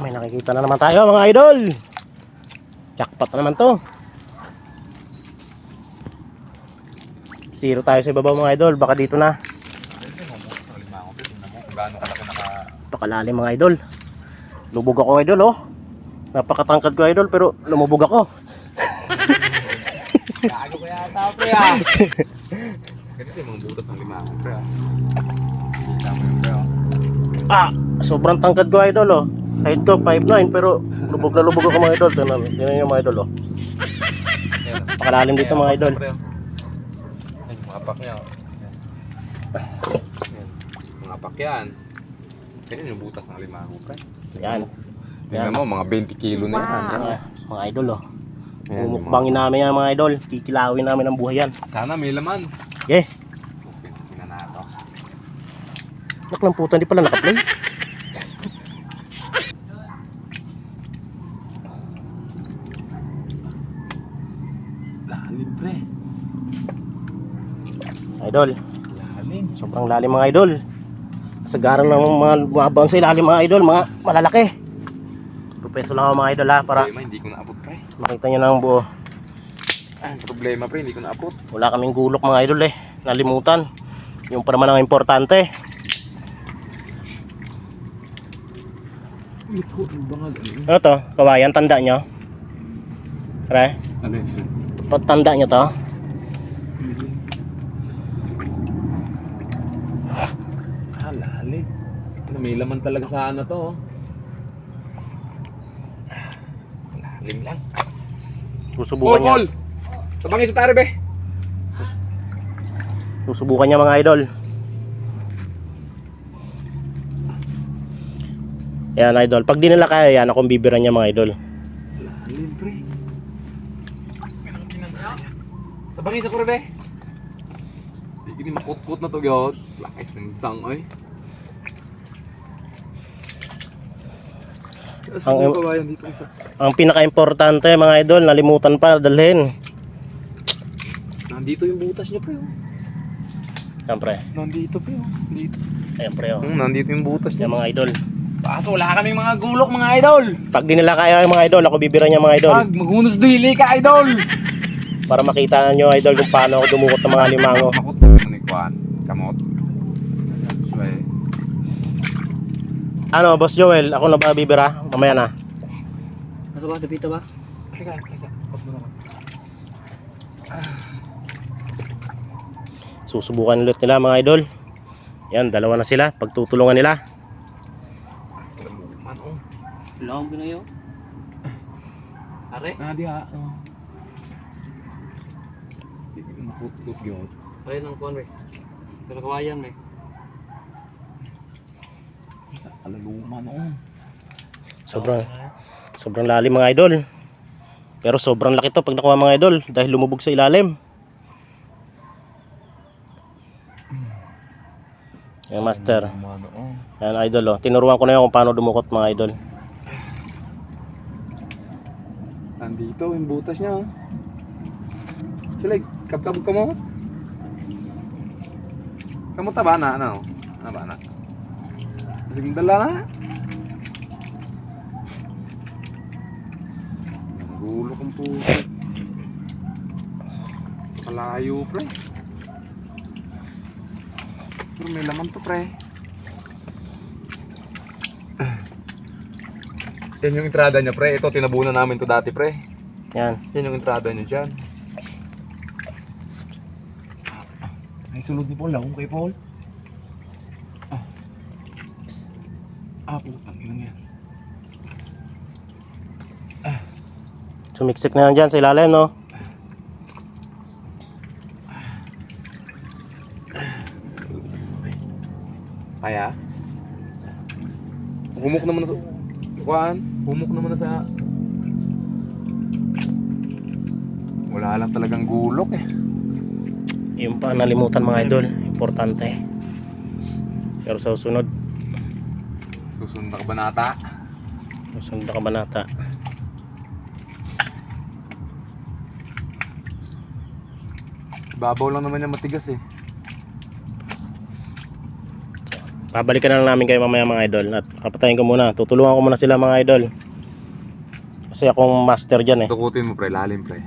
May nakikita na naman tayo mga idol. Jackpot na naman to. Zero tayo sa ibabaw mga idol. Baka dito na. Napakalalim mga idol. Lubog ako idol oh. Napakatangkad ko idol pero lumubog ako. Gago ko yata pre ah. Ganito yung mga butas ng lima pre ah. Tama yun pre ah. Sobrang tangkad ko idol oh. Height ko 5'9" pero lubog na lubog ako mga idol. Tingnan nyo mga idol oh. Napakalalim dito mga idol. Mga apak niya oh. Mga apak yan. Ganyan yung butas ng lima pre. Yan. Tingnan mo mga 20 kilo na yan. Mga idol oh. Mumukbangin namin yan mga idol. Kikilawin namin ang buhay yan. Sana may laman. Okay. Tingnan na ito. Naklang puta, hindi pala nakaplay. Lalim pre. Idol. Lalim. Sobrang lalim mga idol. Kasagaran ng mga bumabaon sa ilalim mga idol. Mga malalaki. 2 peso lang ako mga idol ha. Para Problema, hindi ko naabot pre. makita nyo ng buo. Problema pre, hindi ko naabot. Wala kaming gulok mga idol eh. Nalimutan. Yung pa naman ang importante. Ito, ang bangag. Ano to? Kawayan, tanda nyo? Pre? Ano yun? Tanda nyo to? Lalim. Ano, may laman talaga sa ano to oh. Lalim lang. Susubukan niya. Paul! Tabangin sa tari be. Susubukan niya mga idol. Yan idol. Pag di nila kaya yan, akong bibiran niya mga idol. Lalim pre. Ganang kinanaya. Tabangin sa kore be. Hindi makut-kut na to gyud. Lakay sundang ay. Ang pinaka-importante mga idol, nalimutan pa dalhin. Nandito yung butas niya pre. Yan pre. Nandito pre. Dito. Ayan pre oh. Nandito yung butas niya Yan mga idol. Kaso wala kaming mga gulok mga idol. Pag di nila kaya mga idol, ako bibiran niya mga idol. Maghunos dili ka idol. Para makita nyo idol kung paano ako dumukot ng mga limango. Ako to ni Kwan. Kamot. Ano Boss Joel, ako na ba bibira? Mamaya na. Ano ba? Dapita ba? Sige, pas mo naman. Susubukan ulit nila mga idol. Yan, dalawa na sila. Pagtutulungan nila. Long ko na yun. Are? Di ha. Makut-kut yun. Are ng kuwan be. Talakawayan be. Sa kalaluman Sobrang lalim mga idol. Pero sobrang laki to pag nakuha mga idol dahil lumubog sa ilalim. Yan master. Yan idol oh. Tinuruan ko na yun kung paano dumukot mga idol. Nandito yung butas niya. Sila, kabkabog ka mo. Kamuta ba na? Ano ba na? Sige dala na. Gulo kong puso. Malayo pre. Pero may laman to pre. Yan yung entrada niya pre. Ito tinabunan namin to dati pre. Yan. Yan yung entrada niya dyan. Ay sunod ni Paul lang kay Paul. Putang ina yan. Sumiksik na yan dyan sa ilalim no. Kaya? Humok naman na sa... Kuhaan? Humok naman na sa... Wala lang talagang gulok eh. Yung pa nalimutan mga idol. Importante. Pero sa susunod. Susunod na kabanata. Susunod na kabanata. Babaw lang naman yung matigas eh. Babalikan na lang namin kayo mamaya mga idol. At papatayin ko muna. Tutulungan ko muna sila mga idol. Kasi akong master dyan eh. Tukutin mo pre, lalim pre.